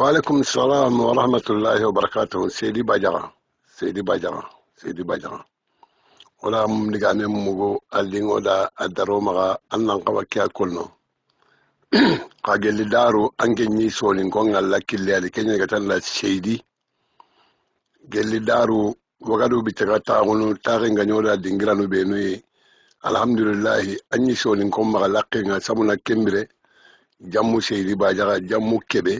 وعليكم السلام ورحمة الله وبركاته. سيدي باجرة سيدي باجرة ولا مدغاني مغو الدينغو دا الدرو مغا أنن قوكيا كلنا قاقل دارو أنجي نيسو لنكون الله كلي علي كنيا كتن لا سيدي قل دارو وغادو بتغطى غنو تاغن غنيولا دينغرانو بينوي الحمد لله أني سو لنكون مغا لقينا سمونا كمبري جمو سيدي باجرة جمو كبي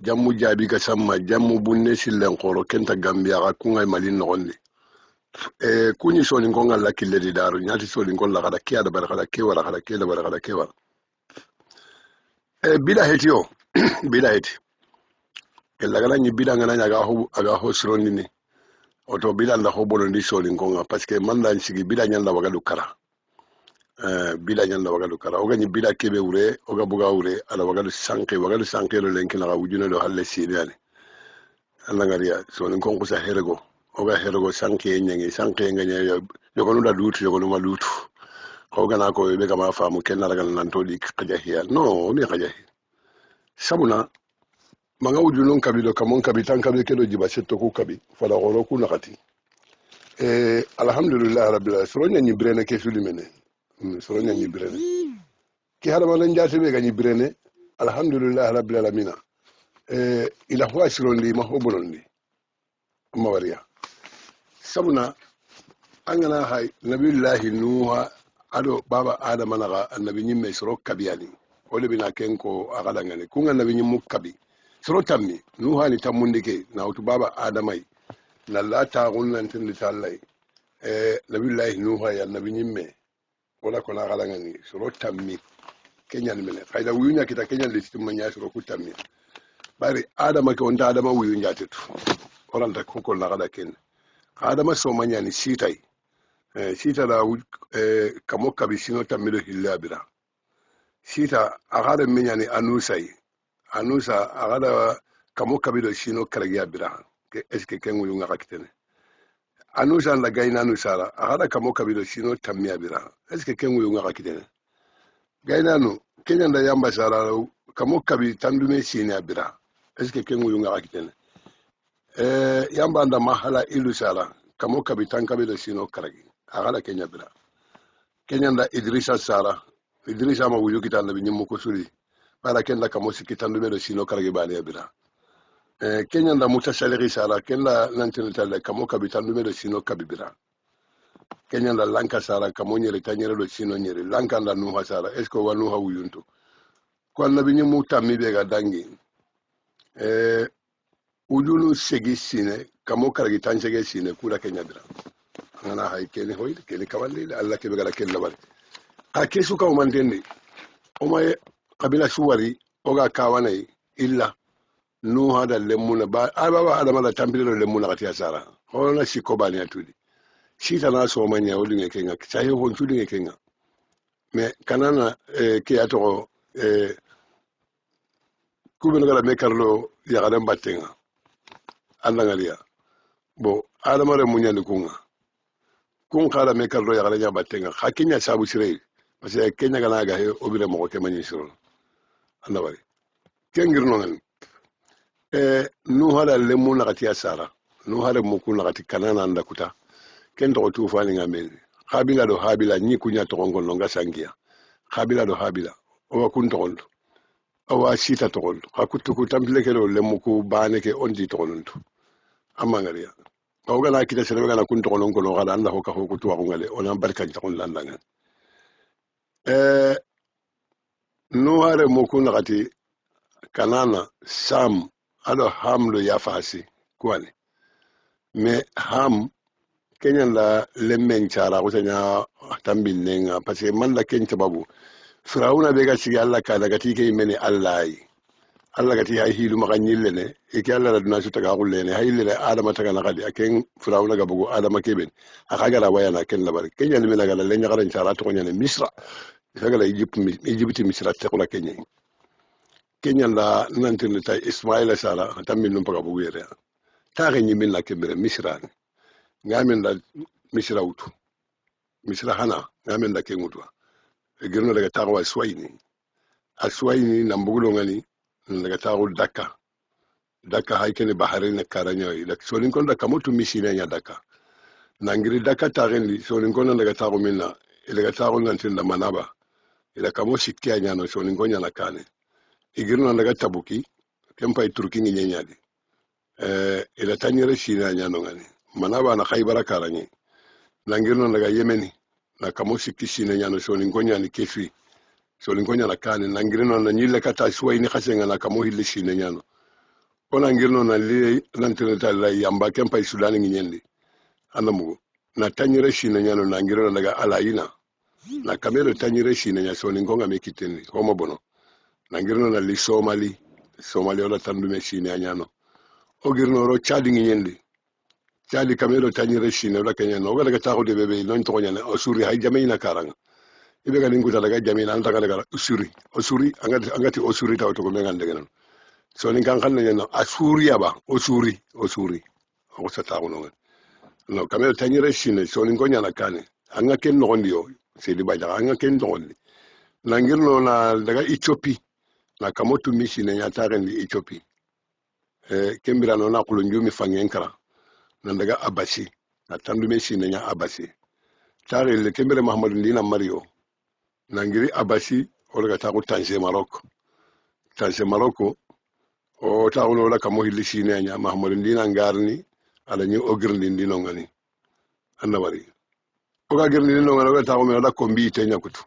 jammu jaabi ka samma jammu bunne sillen qoro kenta gambia ka kunga malin nogondi kuni solin ko ngalla kille di daru nyati solin ko la kada kiya da bar kada ke wala kada ke da bar kada ke wala bila hetio bila heti kella gala ni bila ngana aga ho srondi ni oto bila la ho bonondi solin ko nga parce que man dan sigi bila nyanda waga dukara bila nyanda waga dukara oga ni bila kebe ure oga buga ure ala waga sanke lo lenki na wujuna do halle siriyani alla ngariya so nin kon kusa herego oga herego sanke nyangi sanke nganya yogonu da lutu yogonu ma lutu oga na ko be kama famu kenna ragal nan to di kajahiya no mi kajahi sabuna manga wujulon kabilo kamon kabitan kabe kedo jiba setto ku kabi fala goro ku nakati alhamdulillah rabbil alamin so nyanyi brene ke sulimene soro ñangi birene ki hadama lan jati be gañi birene alhamdulillah rabbil alamin ila huwa sirondi ma hobonondi amma wariya sabuna angana hay nabillahi nuha ado baba adama naga annabi nyimme soro kabiyani wole bina kenko agala ngane kunga nabi nyimmu kabi soro tammi nuha ni tammundi ke na utu baba adamai na lata gunnan tin litallai nabillahi nuha ya nabi nyimme wala kona galanga ni soro tammi kenyan mele fayda wuyunya kita kenyan listim manya soro ku tammi bari adama ke onta adama wuyunya tetu wala ta ko na gada ken adama so manya ni sitai sita da kamo kabisino tammi do hillabira sita agada menya ni anusa agada kamo kabido sino karagya bira ke eske ken wuyunga kakitene anusa la gaina nusara agada kamo kabido sino tammiya bira eske kengu yunga kakitene gaina no kenya nda yamba sara kamo kabi tandume sino bira eske kengu yunga kakitene yamba nda mahala ilu sara kamo kabi tankabido sino karagi agada kenya bira kenya nda idrisa sara idrisa ma wuyu kitanda bi nyimu kusuri para kenda kamo sikitandume do sino karagi bali bira kenya nda mutasaleri sara kenda nantene tale kamo kabi tandume do sino kabibira kenya nda lanka sara kamo nyere tanyere do sino nyere lanka nda nuha sara esko wa nuha wuyunto kwa nabi nyimu tammi be ga dangi ujulu segi sine kamo karagi tanchege sine kula kenya bira ngana hay kene hoyde kene kawalli alla kebe gala kella bari ka kesu ka umantende o may qabila suwari oga kawanai illa nuha da lemmuna ba adama da tampilo lemmuna kati asara hola siko bani atudi sita na so manya odinge kenga sahi hon tudinge kenga me kanana ke ato kubeno gala mekarlo ya gadan battenga anda ngaliya bo adama re munyani kunga kun kala mekarlo ya gadan battenga hakinya sabu sire parce que kenya gana ga he obire mo ke manyi siro anda bari kengirno ngani nuhara lemu nakati asara nuhara muku nakati kanana anda kuta kento ko tufani ngameli habila do habila nyi kunya to ngol longa sangia habila do habila o kun to gondo o sita to gondo hakutu ku tambile ke do lemu ku bane ke ondi to gondo amangariya o gana kita sere gana kun to gondo ko gala anda ko ka ko kutu wa ngale ona barkan ta kon landanga nuhara muku nakati kanana sam alo ham lo ya fasi kwani me ham kenyan la lemmen chara ko tanya tambin nenga parce que man la ken tababu firawuna be ga sigi alla ka daga tike meni allahi alla ga ti hay hilu ma ganyille ne e ke alla duna su taga gulle ne hayle adama taga na gadi aken firawuna ga bugo adama keben aka ga wayana ken la bari kenyan me la ga le nyagaran chara to nyane misra daga la egypt misra ta ko la kenyan kenya la nantin ta ismaila sara tammin num paga bugere ta ga nyimin la kebere misra ngamen la misra utu misra hana ngamen la kengutu girno daga tawa aswaini na mbugulo ngani daga tawo dakka daka haykene baharene karanyo ila solin kon daka motu misine nya daka nangiri daka tarendi solin kon daga tago minna ila ga tago nantin da manaba ila kamo sikki nya no solin kon nya nakane igirno daga tabuki kempa turki ngi nyanyadi ila tanyere shina nya no ngani manaba na khaybara karanye nangirno daga yemeni na kamo sikki shina nya no solin kon nya ni kefi solin kon nya nakane nangirno na nyille kata suwai ni khasenga na kamo hilli shina nya no kona ngirno na li nantinata la yamba kempa sudani nginyendi anamugo na tanyire shina nyano na ngirno daga alayina na kamero tanyire shina nya so ningonga mekiteni homo bono na ngirno na li somali ola tandume shina nyano o girno ro chadi nginyendi chadi kamero tanyire shina ola kenyano oga daga tago de bebe non to nyana osuri hay jamina karanga ibe ga linguta daga jamina anta daga osuri angati osuri taw to ko mengande genon so ni kan xamna no asuriya ba osuri o sata ko no kamel tanyire shine so ni ko nyana kane anga ken no ndiyo sedi baja anga ken no ndi nangirno na daga Ethiopia na kamotu mishine nya tarendi Ethiopia kembira no na kulo njumi fangenkara na daga Abasi na tandu mishine nya Abasi tare le kembere Muhammadu ndina Mario nangiri Abasi o daga ta ko Tanzania Morocco o tawno la kamo hilli shine nya Muhammadu ndina ngarni ala nyi ogirndi ndino ngani anda wari o ga girndi ndino ngani o tawo me la kombi tenya kutu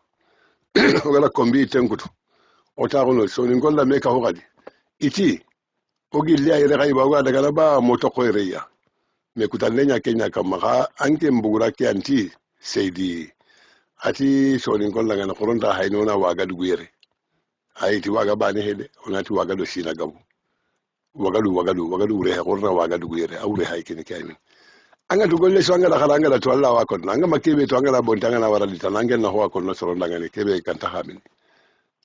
o ga la kombi tenkutu o tawo no so ni golla me ka ho gadi iti o gilli ay rega iba ga daga ba moto ko reya me kutan lenya kenya kam ha anke mbugura ke anti seidi ati so ni golla ngana koronta hayno na waga duguyere ayti waga bani hede onati waga do sina gabu wagadu re horna wagadu guyere awre hay kene kaymin anga to golle so anga khala anga to Allah wa kon anga makebe to anga bonta anga wara ditan anga na ho kon no soro ndanga kebe kan tahamin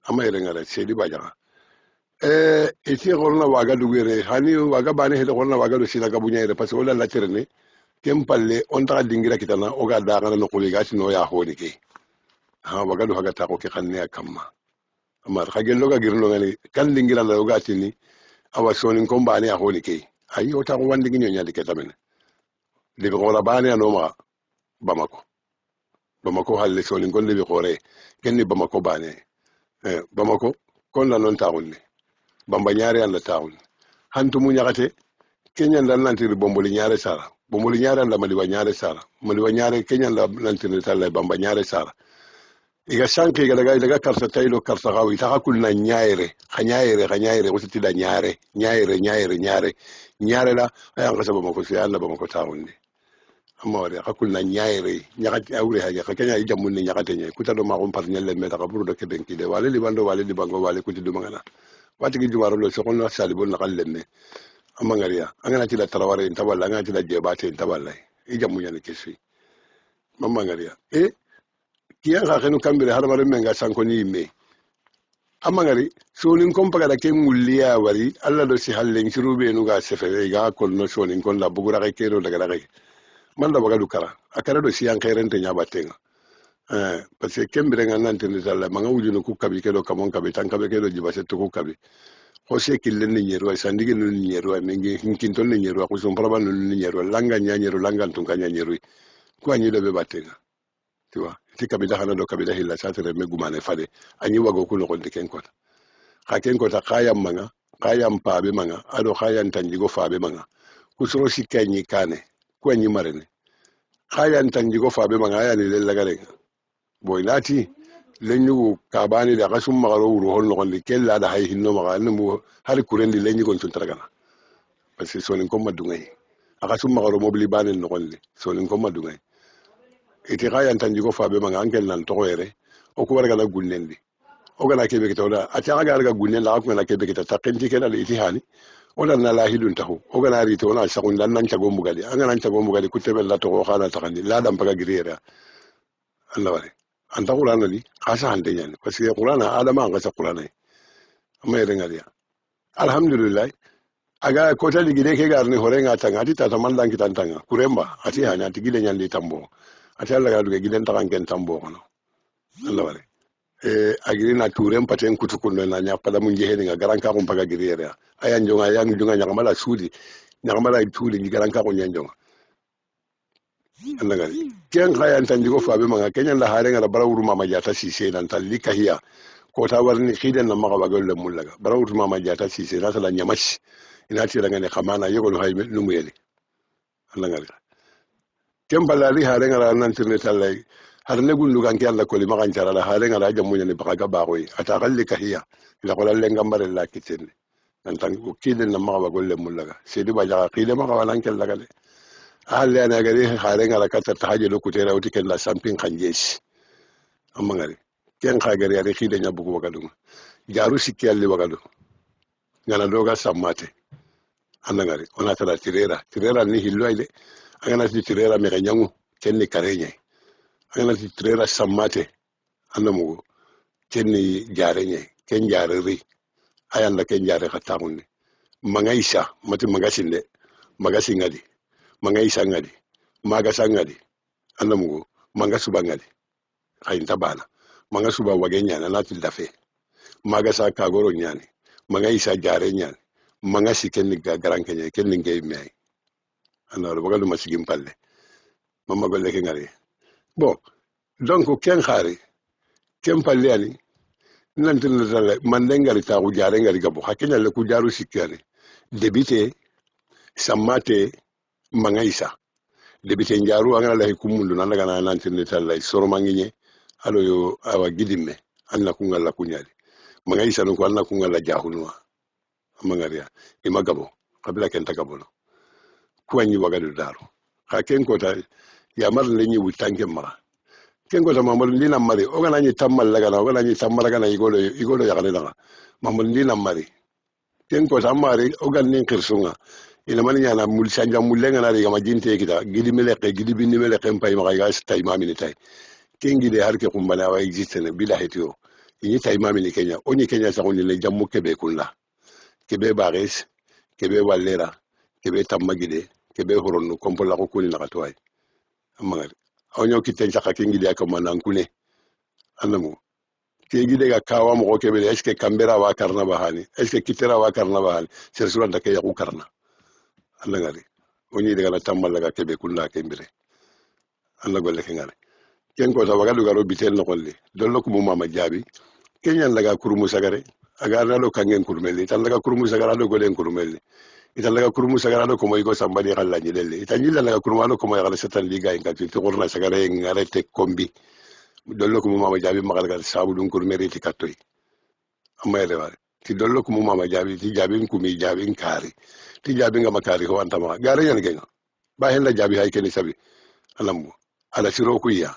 ama ere ngara sedi bajara eti horna wagadu guyere hani waga bane he horna wagadu sila gabu nyaire parce que wala la terne kem palle on ta dingira kitana o ga da ngana no kuliga no ya honi ke ha wagadu haga ta ko ke khanne kamma amma khagel ga girno ngani kan dingira la o ga tini awa sonin ko mbani a honi ke ayi o ta ko wandi ngi nyadi ke tamen de ko la bani no ma bamako halle sonin ko lebi khore kenni bamako bani bamako kon la non taawul bamba nyaare anda taawul hantu mu nyakate kenyan la nantiri bomboli nyaare sara bomboli nyaare anda mali wa nyaare kenyan la nantiri talla bamba nyaare sara iga sanke ga daga karsa taylo karsa gawi ta hakul na nyaare ko tida nyaare la ayan kasaba mako si Allah ba mako tawundi amma wala hakul na nyaare nyakati awre haja ka kenya ijamun ni nyakate nyai kutado ma ko par nyelle me daga buru do keben kide wala li bando wala li bango wala kuti dum ngana wati gi jumaro lo so kono salibon na kallenne amma ngariya angana tila taraware taballa angana tila jebate taballa ijamu nyane kesi mamma ngariya kiyan ka kenu kambire har mare menga sankoni me amangari sonin kon paga ke mulliya wari alla do si hallen shirube nu ga sefere ga kon no sonin kon la bugura ke kero daga daga man da baga dukara akara do si an khairente nya batenga parce que kembire nga nante ni dalla manga wujunu ku kabi kedo kamon kabi tan kabi kedo jibase to ku kabi ko se killen ni nyero sandige ni nyero mengi hinkin ni nyero ko so probable ni nyero langa nya nyero langa tun kanya nyero ko anyi do be batenga tu vois ti kabila hana do kabila hilla satere me gumane fade anyi wago ku no gonde ken kota ha ken kota khayam manga khayam paabe manga ado khayan tanjigo faabe manga kusoro sikanyi kane ko anyi marene khayan tanjigo faabe manga ya ni lagare boy lati lenyu kabani da kasum magaro wuro hol no gonde kella da hay hinno maga nmu har kurendi lenyu gon tuntaragana parce que sonin ko madungay akasum magaro mobili banen no gonde sonin ko madungay iti kayan tanjigo fabe manga angel nan toyere o ko warga la gunnendi o gana kebe kitawda ati aga arga gunnen la ko na kebe kitata kenti kala iti hani o na la hidun tahu o gana rito na sakun dan nan tago mugali anga nan tago mugali kutebe la to ko khana takandi la dam paga girera Allah wari anta qur'ana li khasa hande nyani parce que qur'ana adama anga sa qur'ana amma yerenga dia alhamdulillah aga kota ligide ke garni horenga tanga ati tata mandan kitantanga kuremba ati hani ati gile nyandi tambo ati Allah ga duge gilen takan ken tambo kono Allah wale agiri na turen paten kutukundo na nya pada mun jeheni nga garanka ko paga giriera ayan jonga yang jonga nya mala sudi nya mala tuli ni garanka ko nya jonga andangari ken khayan tan digo fabe manga kenya la hare ngala bara wuru mama jata sise nan talli kahiya ko ta warni khiden na maga bagol le mullaga bara wuru mama jata sise na sala nyamash ina tira ngane khamana yegol hay numu yeli andangari ken balali hare ngala nan tirne tallay har ne gundu kan ke Allah ko li magan cara la hare ngala jamu ne baka ba koy ata galli kahiya ila ko lalle ngambare la kitenne nan tan ko kiden na maga bagol le mullaga sedi ba jaga kide maga walan kel daga de alle ana gari hare ngala kata tahaje lo kutera uti ken la samping kanjesh amma ngari ken kha gari ari kide nya bugu wagadu jaru sikki alli wagadu ngana doga sammate anda ngari ona tala tirera ni hillo ayde angana tirera me ganyangu ken ni karenye angana tirera sammate anda mugo ken ni jarenye ken jareri ayanda ken jare khatagunni mangaisha mati magasinde magasingadi mangaisha ngadi magasa ngadi anda mugo mangasuba ngadi khaynta bana mangasuba wagenya na latil dafe magasa kagoro nyani mangaisha jare nyani mangasi ken ni garankenye ken ni ngey me anda bagalu masigim palle mama golle ke ngari bon donc ken khari ken palle ani nantin la mandengari ta ku jare ngari gabo hakenya le ku jaru sikari debite sammate mangaisa debite njaru angana la hukumundu nan daga nantin tallay soro manginye alo yo awa gidimme anna kungalla kunyali mangaisa no ko anna kungalla jahunwa amangariya imagabo kabila ken tagabono kuanyi wagadu daro haken ko ta ya mar lenyi wutanke mara ken ko ta mamul lina mari o gana ni tammal laga na o gana ni tammara gana igolo ya gane daga mamul lina mari ken ko ta mari o gan nin kirsunga ina mani nyana mul sanja mulenga na riga majinte kita gidi meleke gidi binni meleke mpay maka ga tay mamini tay ken gide harke kumbana wa existe ne billahi tiyo ini tay mamini kenya oni kenya sa oni le jammu kebe kulla kebe baris kebe walera kebe tammagide kebe horonno kompola ko kuni nakatway amagari onyo kitten saka kengide akamana nkune anamu kegide ga kawa mo kebe eske kambera wa karna bahani eske kitera wa karna bahani sersula ndake ya ku karna andangari onyi daga na tammala ga kebe kunna kembere anda golle kengari ken ko ta wagadu garo bitel no kolli dollo ko mama jabi kenyan laga kurumu sagare aga nalo kangen kurmeli tan laga kurumu sagara do golen kurmeli ita laga kurumu sagara do ko moy go sambadi xalla ni lele ita ni laga kurumano ko moy xala setan liga en kati to gorna sagare ngarete kombi dollo ko mama jabi magal gal sabu dum kurmeri ti kattoy amay reware ti dollo ko mama jabi ti jabi ko mi jabi kari ti jabi ngama kari ko anta ma gare yan genga ba hen la jabi hay ken sabi alamu ala siro ko ya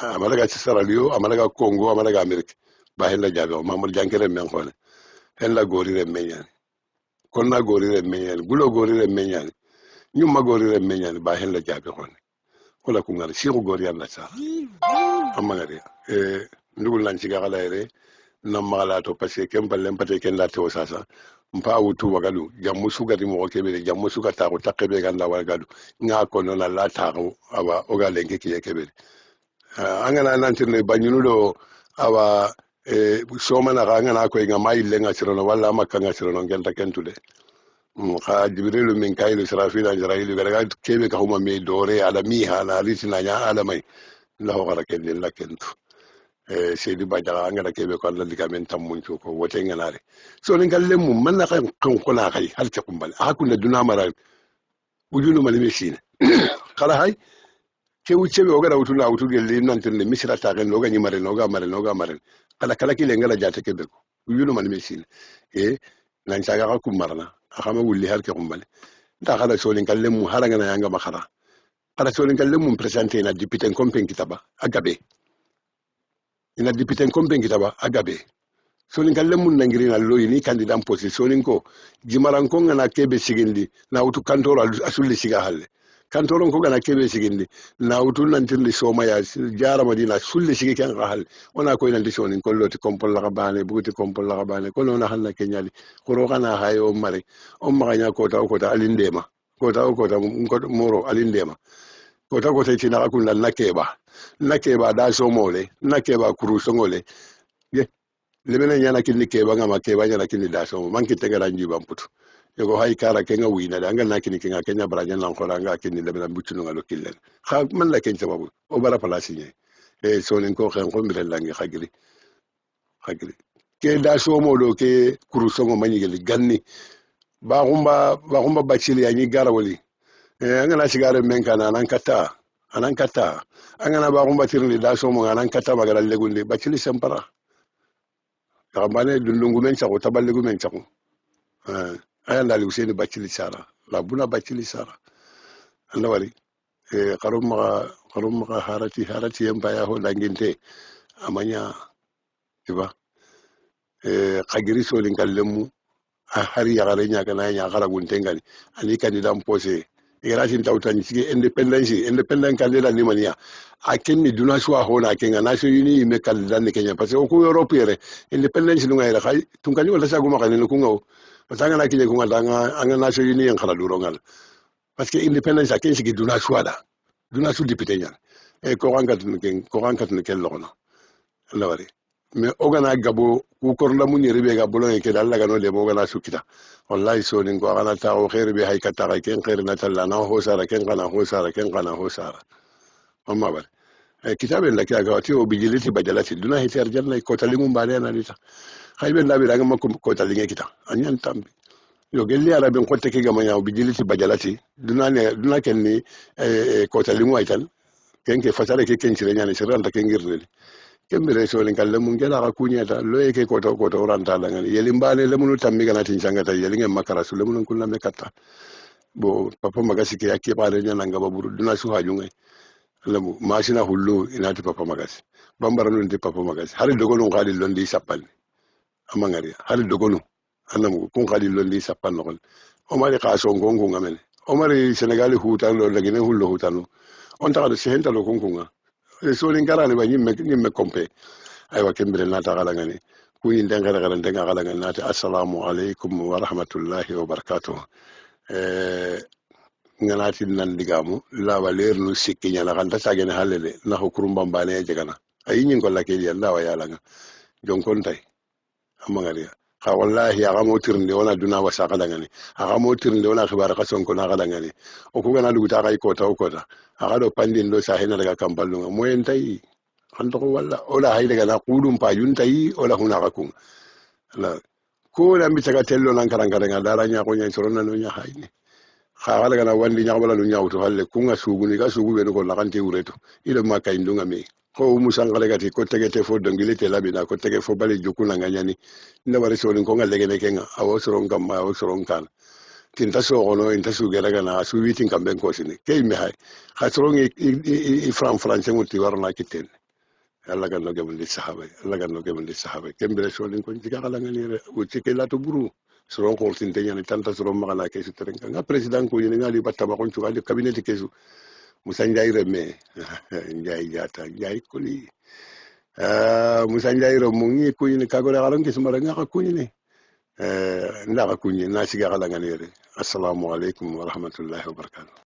amalaga Sierra Leone amalaga Congo amalaga Amerique ba hen la jabi o mamul jankere men xone hen la gori re menyani konna gori re menyani gulo gori re menyani nyumma gori re menyani ba hen la jabi xone wala ku ngal siru gori yalla sa amagari ndugul nan ci gala ere nam mala to parce que kem balem pate ken la to sasa mpa wutu wagalu jammu sugati mo kebe jammu sugata ko takebe ganda wagalu nga ko non la taxu awa oga lenke ki kebe angana nantirne banyunulo awa somana angana ko nga mai lenga sirono wala makka nga sirono genta kentude kha jibrilu min kaylu israfil ajrailu gara kebe ka huma me dore ala mi hala ritina nya ala mai lahu garaken la kentu seydi bajara angana kebe ko Allah diga men tammun ko wote nganare so ni galle mum man na kan kona kay hal ta kumbal hakuna duna mara wujulu mali mesine kala hay ke wucebe o gara wutuna wutu gelle nan tenne misira ta gen loga ni mare noga mare kala kile ngala jata kebe ko wujulu mali mesine nan saga ka kummarna akama wulli hal ke kumbal da kala so ni galle mum haranga na yanga makara kala so ni galle mum presenter na député kompen kitaba agabe ina député kompen kitaba agabe sonin kalle mun nangiri na loyi ni candidat position ko jimaran ko ngana kebe sigindi na wutu kantoro asulli siga halle kantoro ko ngana kebe sigindi na wutu nantirli soma ya jara madina sulli sigi kan halle ona ko ina sonin ko loti kompol la bane buti kompol la bane ko nona hanna kenyali ko kana hayo mare on maganya ko ta alindema ko ta moro alindema ko ta tina akun nakeba da so mole nakeba kuru songole ye lemene nyana kinni ke banga ma ke banya kinni da so man kitte gara nji bam putu yogo hay kara ke nga wina da ngal na kinni ke nga kenya branya nan ko nga kinni lemena bucunu ngalo killen ha man la ken sababu o bara palasi nye e so nin ko xen ko mbire langi khagiri ke da so mo do ke kuru so mo mani geli ganni ba gumba bacili ya ni garawoli ngana sigare men kana nan kata angana ba gumba tirni da so mo nan kata magara legundi bacili sempara kamane dundungu men chako taballegu men chako aya ndali useni bacili sara la buna bacili sara anda wari karum ma harati yamba ya ho langinte amanya tiba kagiri solin kallemu hari ya gare nya kana nya gara guntengani ani kandidat posé irati tawtani sigi independent candidat ni mania akenni duna suwa hona kenga nation uni me candidat ni Kenya parce que ko Europe yere independence nu ngai khay tunkani wala sagu makani ku ngaw parce que na kije ku ngadanga anga nation uni en khala durongal parce que independence aken sigi duna suwa da duna su député nya e ko rangat ni ken lokono lawari mais ogana gabo ku korla mun yere be gabo lo ke dalla gano de mo gana sukita wallahi so nin ko ana ta o khair be hay kata ka ken khair na talla na ho sara ken kana ho sara amma bar kitaben la kya gawati o bijiliti bajalati duna hitar janna ko talingum bale na lita haybe labi daga makko ko talinge kita anyan tambi yo gelli ala ben kotte ke gamanya o bijiliti bajalati duna ken ni ko talingu aital ken ke fasare ke ken sire nyani sire anta ken girde kembere solen kalle mun gela ka kunyata loye ke ko to ranta la ngani yelimbane le munu tammi kana tin sangata yelinge makara su le munu kunna me katta bo papa magasi ke yakke bare nyana ngaba buru duna su hajunga lamu mashina hullu inati papa magasi bambara nun di papa magasi hari dogonu ngadi londi sappal amangari hari dogonu anamu kun ngadi londi sappal nokol omari ka so ngongo ngamene omari senegali hutan lo lagine hullo hutanu on ta do sehenta lo kunkunga so ni garani ba nyimme kompe aywa kembere nata kala ngani ku yin den gara den kala ngani nata assalamu alaikum wa rahmatullahi wa barakatuh nganati nan digamu la valer nu sikki nyana kan ta sagene halele na hukurum bambane jegana ayi nyin ko lake ya la wa yala nga jonkon tay amangari ha wallahi ya gamo tirnde wona duna wa saka ngani aga mo tirnde wona khibara ka sonko na kala ngani o ku gana duguta kay kota aga do pandin do sahena daga kamballu nga moyen tay hanto walla ola hay daga na qudum pa yuntai ola huna rakun la ko la mi taga tello nan karanga daga dara nya ko nya sorona no nya hayni khala gana wandi nyabala lu nyawtu halle kunga suguni ga sugu be ko lakanti ureto ile maka indunga me ko musangale gati ko tegete fo dongile te labina ko tege fo bale jukuna nganyani nda wari so ko ngale gene kenga awo soron kam awo soron kan tinta so gono inta su gela gana su witin kam ben ko sini kay mi hay ha soron i france nguti warna kitten Allah gan no gebul di sahaba kembere so ko jiga kala ngani o tike la to buru soron ko tinte nyani tanta soron magana ke su terenga nga president ko yini ngali batta ba kon cugali cabinet kesu musa njay reme njay jata njay kuli musa njay ro mu ngi ko yini kago la galan kesu mara nga ko yini nda ka kunyi na siga kala ngani re assalamu alaikum wa rahmatullahi wa barakatuh